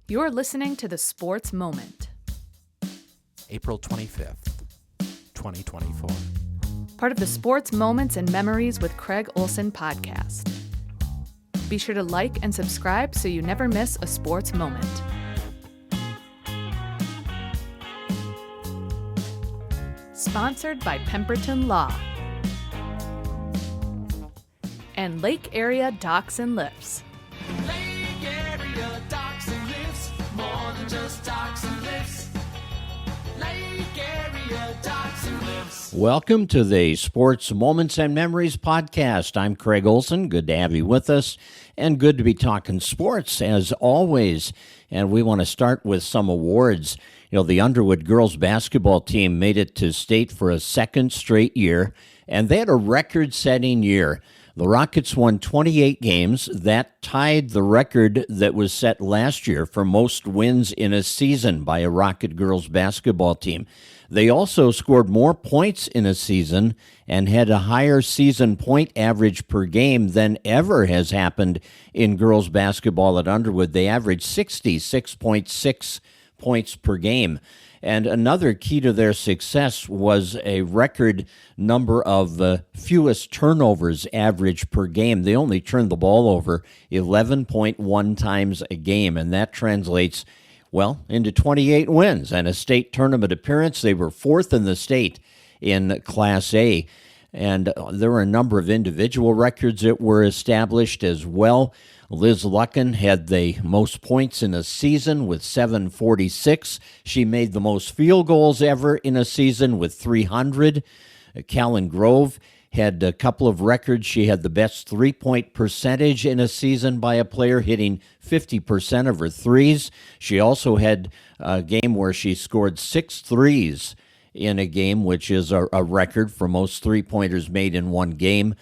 You're listening to The Sports Moment, April 25th, 2024. part of the Sports Moments and Memories with Craig Olson podcast. Be sure to like and subscribe so you never miss a sports moment. Sponsored by Pemberton Law and Lake Area Docks and Lifts. Lake Area Docks and Lifts, more than just docks and lifts. Lake Area Docks and Lifts. Welcome to the Sports Moments and Memories podcast. I'm Craig Olson. Good to have you with us, and good to be talking sports as always. And we want to start with some awards. You know, the Underwood Girls Basketball team made it to state for a second straight year, and they had a record-setting year. The Rockets won 28 games. That tied the record that was set last year for most wins in a season by a Rocket girls basketball team. They also scored more points in a season and had a higher season point average per game than ever has happened in girls basketball at Underwood. They averaged 66.6 points per game. And another key to their success was a record number of fewest turnovers average per game. They only turned the ball over 11.1 times a game, and that translates, well, into 28 wins and a state tournament appearance. They were fourth in the state in Class A, and there were a number of individual records that were established as well. Liz Luckin had the most points in a season with 746. She made the most field goals ever in a season with 300. Callan Grove had a couple of records. She had the best three-point percentage in a season by a player, hitting 50% of her threes. She also had a game where she scored 6 threes in a game, which is a record for most three-pointers made in one game.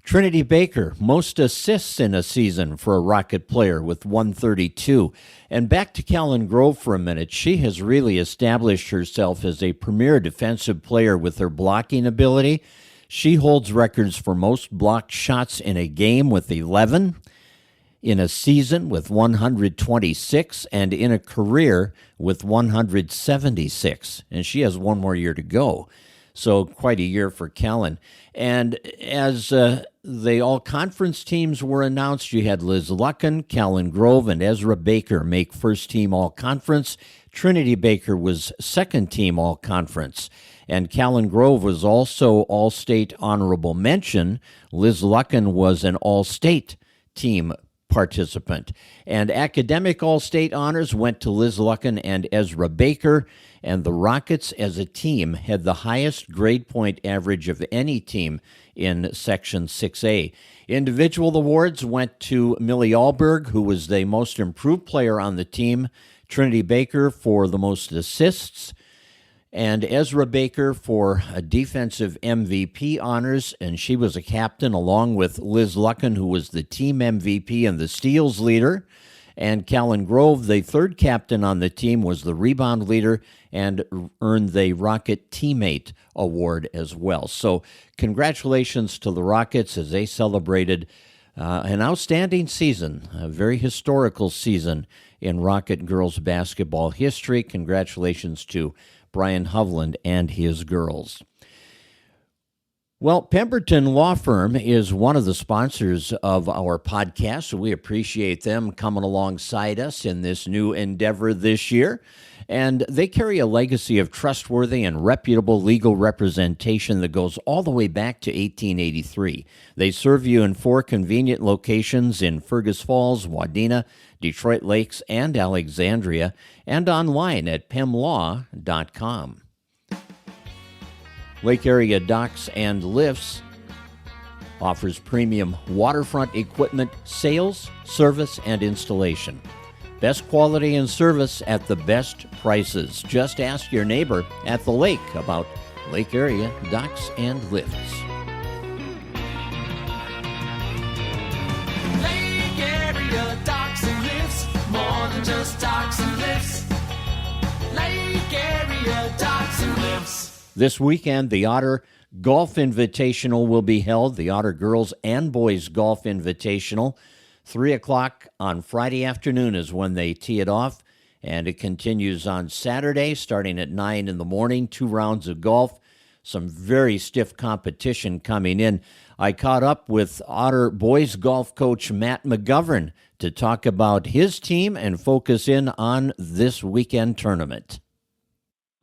Trinity Baker, most assists in a season for a Rocket player with 132. And back to Callan Grove for a minute. She has really established herself as a premier defensive player with her blocking ability. She holds records for most blocked shots in a game with 11, in a season with 126, and in a career with 176. And she has one more year to go. So quite a year for Callan. And as the all-conference teams were announced, you had Liz Luckin, Callan Grove, and Ezra Baker make first-team all-conference. Trinity Baker was second-team all-conference. And Callan Grove was also all-state honorable mention. Liz Luckin was an all-state team participant. And academic all-state honors went to Liz Luckin and Ezra Baker. And the Rockets as a team had the highest grade point average of any team in Section 6A. Individual awards went to Millie Alberg, who was the most improved player on the team, Trinity Baker for the most assists, and Ezra Baker for a defensive MVP honors, and she was a captain along with Liz Luckin, who was the team MVP and the steals leader. And Callan Grove, the third captain on the team, was the rebound leader and earned the Rocket Teammate Award as well. So congratulations to the Rockets as they celebrated an outstanding season, a very historical season in Rocket girls basketball history. Congratulations to Brian Hovland and his girls. Well, Pemberton Law Firm is one of the sponsors of our podcast, so we appreciate them coming alongside us in this new endeavor this year. And they carry a legacy of trustworthy and reputable legal representation that goes all the way back to 1883. They serve you in 4 convenient locations in Fergus Falls, Wadena, Detroit Lakes, and Alexandria, and online at pemlaw.com. Lake Area Docks and Lifts offers premium waterfront equipment sales, service, and installation. Best quality and service at the best prices. Just ask your neighbor at the lake about Lake Area Docks and Lifts. Lake Area Docks and Lifts, more than just docks and lifts. Lake Area Docks and Lifts. This weekend, the Otter Golf Invitational will be held, the Otter Girls and Boys Golf Invitational. 3 o'clock on Friday afternoon is when they tee it off. And it continues on Saturday, starting at 9 in the morning, 2 rounds of golf. Some very stiff competition coming in. I caught up with Otter boys golf coach Matt McGovern to talk about his team and focus in on this weekend tournament.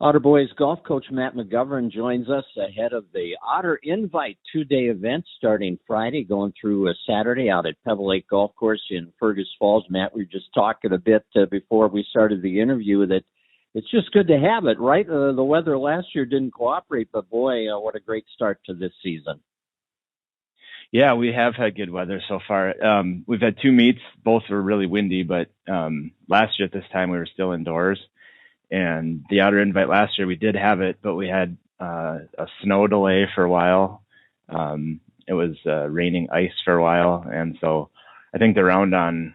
Otter boys golf coach Matt McGovern joins us ahead of the Otter Invite 2-day event starting Friday, going through a Saturday out at Pebble Lake Golf Course in Fergus Falls. Matt, we were just talking a bit before we started the interview that it's just good to have it, right? The weather last year didn't cooperate, but boy, what a great start to this season. Yeah, we have had good weather so far. We've had 2 meets. Both were really windy, but last year at this time we were still indoors. And the Otter Invite last year, we did have it, but we had a snow delay for a while. It was raining ice for a while. And so I think the round on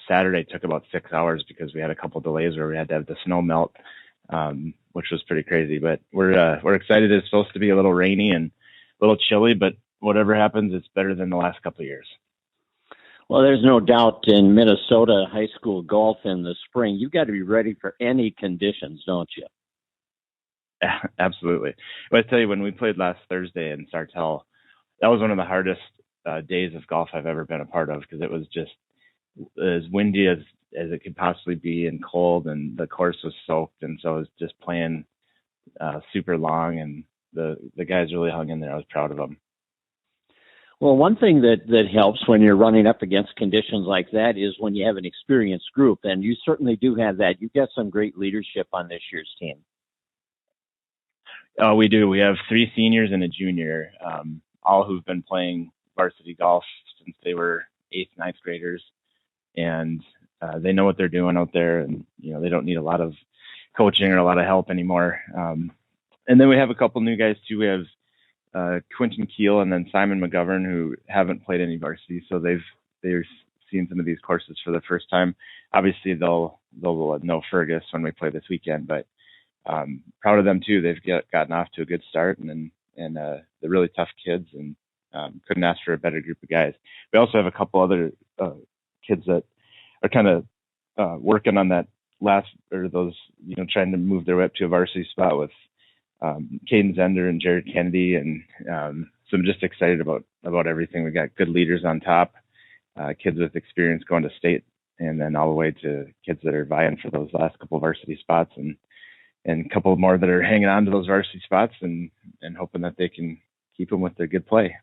Saturday took about 6 hours because we had a couple delays where we had to have the snow melt, which was pretty crazy. But we're excited. It's supposed to be a little rainy and a little chilly, but whatever happens, it's better than the last couple of years. Well, there's no doubt in Minnesota high school golf in the spring, you've got to be ready for any conditions, don't you? Absolutely. But I tell you, when we played last Thursday in Sartell, that was one of the hardest days of golf I've ever been a part of because it was just as windy as it could possibly be and cold, and the course was soaked. And so I was just playing super long, and the guys really hung in there. I was proud of them. Well, one thing that helps when you're running up against conditions like that is when you have an experienced group, and you certainly do have that. You've got some great leadership on this year's team. Oh, we do. We have 3 seniors and a junior, all who've been playing varsity golf since they were 8th, 9th graders, and they know what they're doing out there, and they don't need a lot of coaching or a lot of help anymore. And then we have a couple new guys too. We have Quentin Keel and then Simon McGovern, who haven't played any varsity, so they're seeing some of these courses for the first time. Obviously, they'll know Fergus when we play this weekend, but proud of them too. They've gotten off to a good start, and they're really tough kids, and couldn't ask for a better group of guys. We also have a couple other kids that are kind of working on that trying to move their way up to a varsity spot with Caden Zender and Jared Kennedy, and so I'm just excited about everything. We got good leaders on top, kids with experience going to state, and then all the way to kids that are vying for those last couple of varsity spots, and a couple more that are hanging on to those varsity spots and hoping that they can keep them with their good play.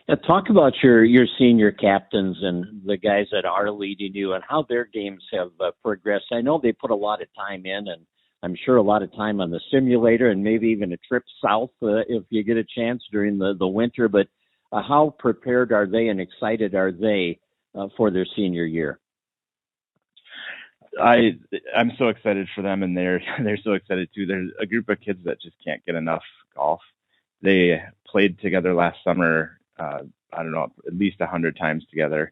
Yeah, talk about your senior captains and the guys that are leading you and how their games have progressed. I know they put a lot of time in, and I'm sure a lot of time on the simulator and maybe even a trip south if you get a chance during the winter. But how prepared are they and excited are they for their senior year? I'm so excited for them, and they're so excited too. There's a group of kids that just can't get enough golf. They played together last summer, I don't know, at least 100 times together.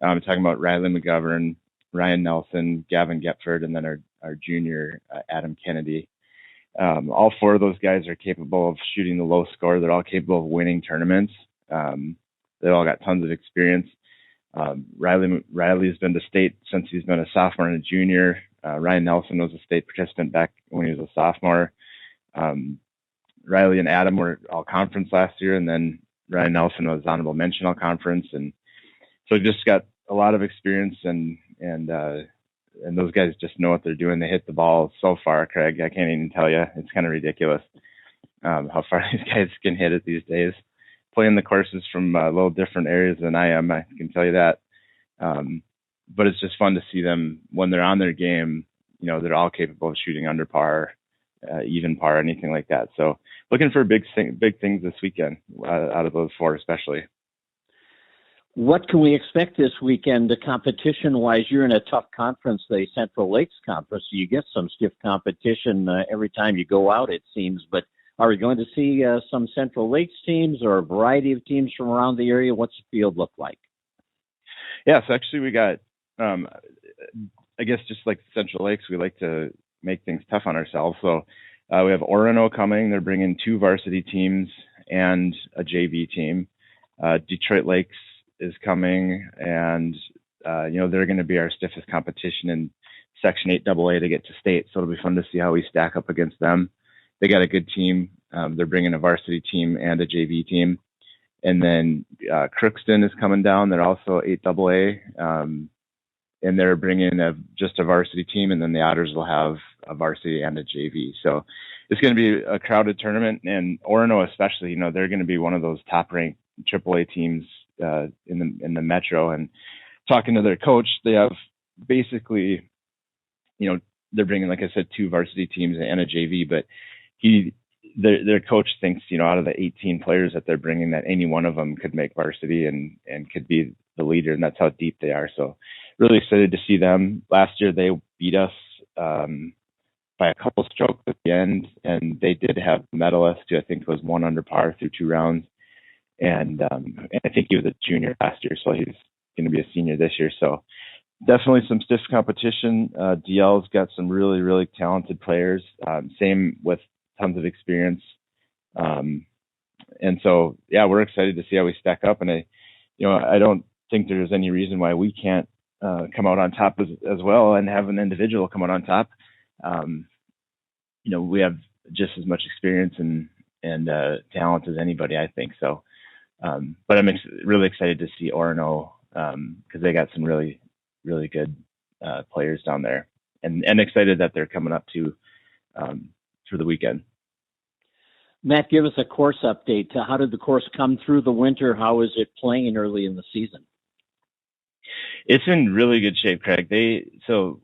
I'm talking about Riley McGovern, Ryan Nelson, Gavin Getford, and then our junior, Adam Kennedy. All 4 of those guys are capable of shooting the low score. They're all capable of winning tournaments. They've all got tons of experience. Riley's been to state since he's been a sophomore and a junior. Ryan Nelson was a state participant back when he was a sophomore. Riley and Adam were all conference last year, and then Ryan Nelson was honorable mention all conference. And so just got a lot of experience, and those guys just know what they're doing. They hit the ball so far, Craig. I can't even tell you. It's kind of ridiculous how far these guys can hit it these days. Playing the courses from a little different areas than I am, I can tell you that. But it's just fun to see them when they're on their game. They're all capable of shooting under par, even par, anything like that. So looking for big things this weekend out of those 4 especially. What can we expect this weekend competition-wise? You're in a tough conference, the Central Lakes Conference, so you get some stiff competition every time you go out, it seems. But are we going to see some Central Lakes teams or a variety of teams from around the area? What's the field look like? Yeah, so actually we got, I guess just like Central Lakes, we like to make things tough on ourselves. So we have Orono coming. They're bringing 2 varsity teams and a JV team. Detroit Lakes is coming, and they're going to be our stiffest competition. And Section 8 AA to get to state. So it'll be fun to see how we stack up against them. They got a good team. They're bringing a varsity team and a JV team. And then Crookston is coming down. They're also 8 AA. And they're bringing just a varsity team. And then the Otters will have a varsity and a JV. So it's going to be a crowded tournament. And Orono especially, you know, they're going to be one of those top-ranked AAA teams in the Metro. And talking to their coach, they have basically, you know, they're bringing, like I said, 2 varsity teams and a JV, but their coach thinks, you know, out of the 18 players that they're bringing, that any one of them could make varsity and could be the leader, and that's how deep they are. So really excited to see them. Last year they beat us by a couple strokes at the end, and they did have a medalist who I think was 1 under par through 2 rounds, and I think he was a junior last year, so he's going to be a senior this year. So definitely some stiff competition. DL's got some really, really talented players. Same with tons of experience. And so, yeah, we're excited to see how we stack up. And I don't think there's any reason why we can't come out on top as well and have an individual come out on top. We have just as much experience and talent as anybody, I think. So, but I'm really excited to see Orono because they got some really, really good players down there, and excited that they're coming up to for the weekend. Matt, give us a course update. How did the course come through the winter? How is it playing early in the season? It's in really good shape, Craig. So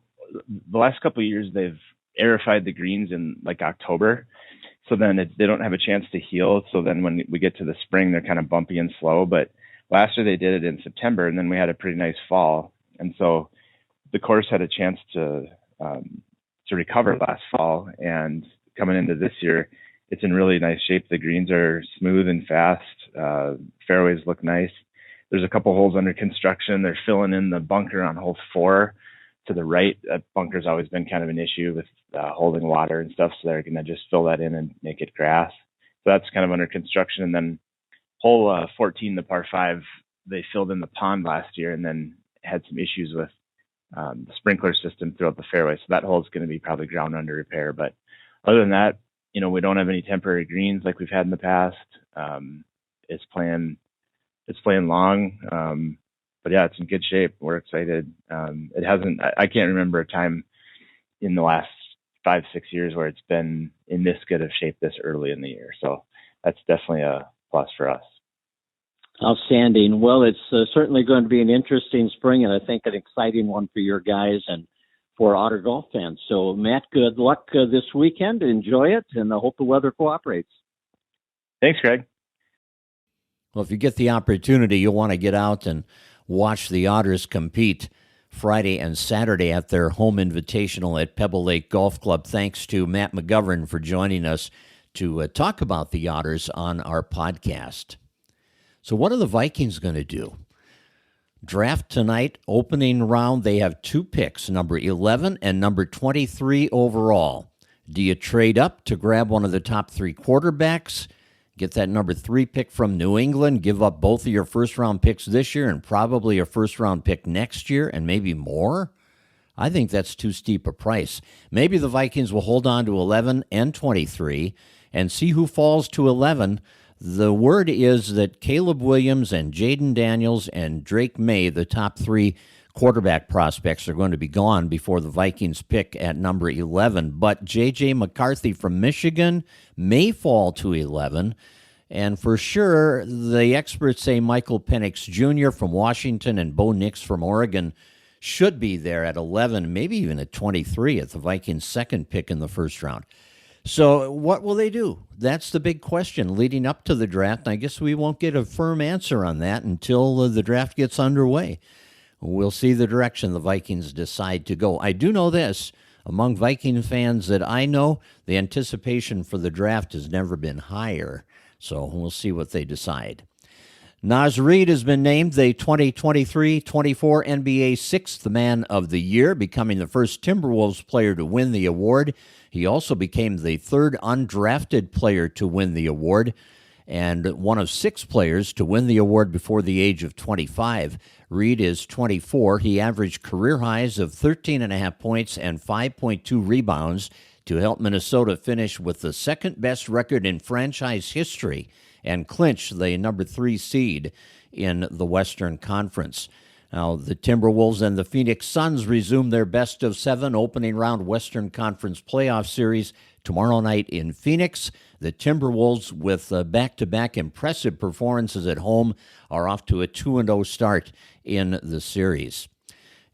the last couple of years they've aerified the greens in like October, so then they don't have a chance to heal. So then when we get to the spring, they're kind of bumpy and slow. But last year they did it in September, and then we had a pretty nice fall, and so the course had a chance to recover last fall. And coming into this year, it's in really nice shape. The greens are smooth and fast. Fairways look nice. There's a couple holes under construction. They're filling in the bunker on hole 4 to the right. That bunker's always been kind of an issue with holding water and stuff. So they're going to just fill that in and make it grass. So that's kind of under construction. And then hole 14, the par 5, they filled in the pond last year and then had some issues with the sprinkler system throughout the fairway. So that hole is going to be probably ground under repair. But other than that, we don't have any temporary greens like we've had in the past. It's playing long, but yeah, it's in good shape. We're excited. I can't remember a time in the last 5-6 years where it's been in this good of shape this early in the year. So that's definitely a plus for us. Outstanding. Well, it's certainly going to be an interesting spring, and I think an exciting one for your guys and for Otter golf fans. So, Matt, good luck this weekend. Enjoy it, and I hope the weather cooperates. Thanks, Craig. Well, if you get the opportunity, you'll want to get out and watch the Otters compete Friday and Saturday at their home invitational at Pebble Lake Golf Club. Thanks to Matt McGovern for joining us to talk about the Otters on our podcast. So what are the Vikings going to do? Draft tonight, opening round, they have 2 picks, number 11 and number 23 overall. Do you trade up to grab one of the top 3 quarterbacks, get that number 3 pick from New England, give up both of your first-round picks this year and probably a first-round pick next year and maybe more? I think that's too steep a price. Maybe the Vikings will hold on to 11 and 23 and see who falls to 11. The word is that Caleb Williams and Jaden Daniels and Drake May, the top 3 quarterback prospects, are going to be gone before the Vikings pick at number 11. But J.J. McCarthy from Michigan may fall to 11. And for sure, the experts say Michael Penix Jr. from Washington and Bo Nix from Oregon should be there at 11, maybe even at 23 at the Vikings' second pick in the first round. So what will they do? That's the big question leading up to the draft. I guess we won't get a firm answer on that until the draft gets underway. We'll see the direction the Vikings decide to go. I do know this. Among Viking fans that I know, the anticipation for the draft has never been higher. So we'll see what they decide. Naz Reid has been named the 2023-24 NBA Sixth Man of the Year, becoming the first Timberwolves player to win the award. He also became the 3rd undrafted player to win the award. and one of 6 players to win the award before the age of 25. Reed is 24. He averaged career highs of 13.5 points and 5.2 rebounds to help Minnesota finish with the second-best record in franchise history and clinch the number 3 seed in the Western Conference. Now, the Timberwolves and the Phoenix Suns resume their best-of-7 opening round Western Conference playoff series tomorrow night in Phoenix. The Timberwolves, with back-to-back impressive performances at home, are off to a 2-0 start in the series.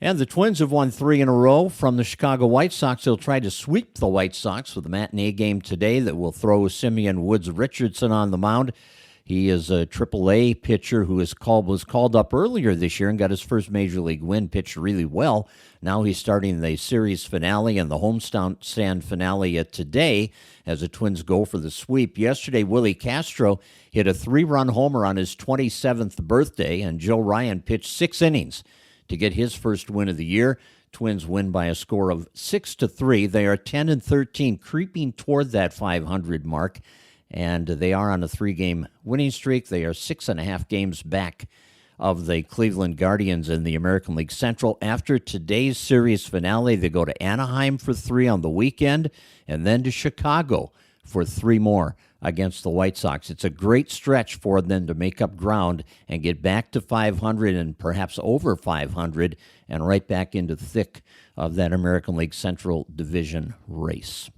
And the Twins have won 3 in a row from the Chicago White Sox. They'll try to sweep the White Sox with a matinee game today that will throw Simeon Woods Richardson on the mound. He is a AAA pitcher who was called up earlier this year and got his first Major League win, pitched really well. Now he's starting the series finale and the homestand finale today as the Twins go for the sweep. Yesterday, Willie Castro hit a 3-run homer on his 27th birthday, and Joe Ryan pitched 6 innings to get his first win of the year. Twins win by a score of 6-3. They are 10-13, creeping toward that 500 mark. And they are on a 3-game winning streak. They are 6.5 games back of the Cleveland Guardians in the American League Central. After today's series finale, they go to Anaheim for 3 on the weekend, and then to Chicago for 3 more against the White Sox. It's a great stretch for them to make up ground and get back to 500 and perhaps over 500 and right back into the thick of that American League Central Division race.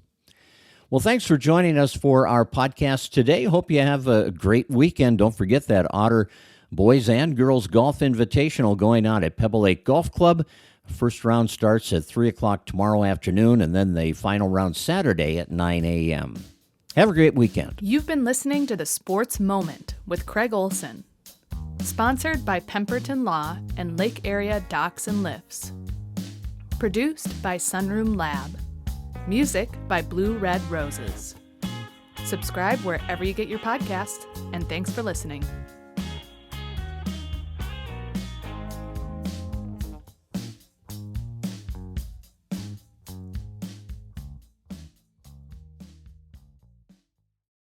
Well, thanks for joining us for our podcast today. Hope you have a great weekend. Don't forget that Otter Boys and Girls Golf Invitational going on at Pebble Lake Golf Club. First round starts at 3 o'clock tomorrow afternoon, and then the final round Saturday at 9 a.m. Have a great weekend. You've been listening to The Sports Moment with Craig Olson. Sponsored by Pemberton Law and Lake Area Docks and Lifts. Produced by Sunroom Lab. Music by Blue Red Roses. Subscribe wherever you get your podcasts, and thanks for listening.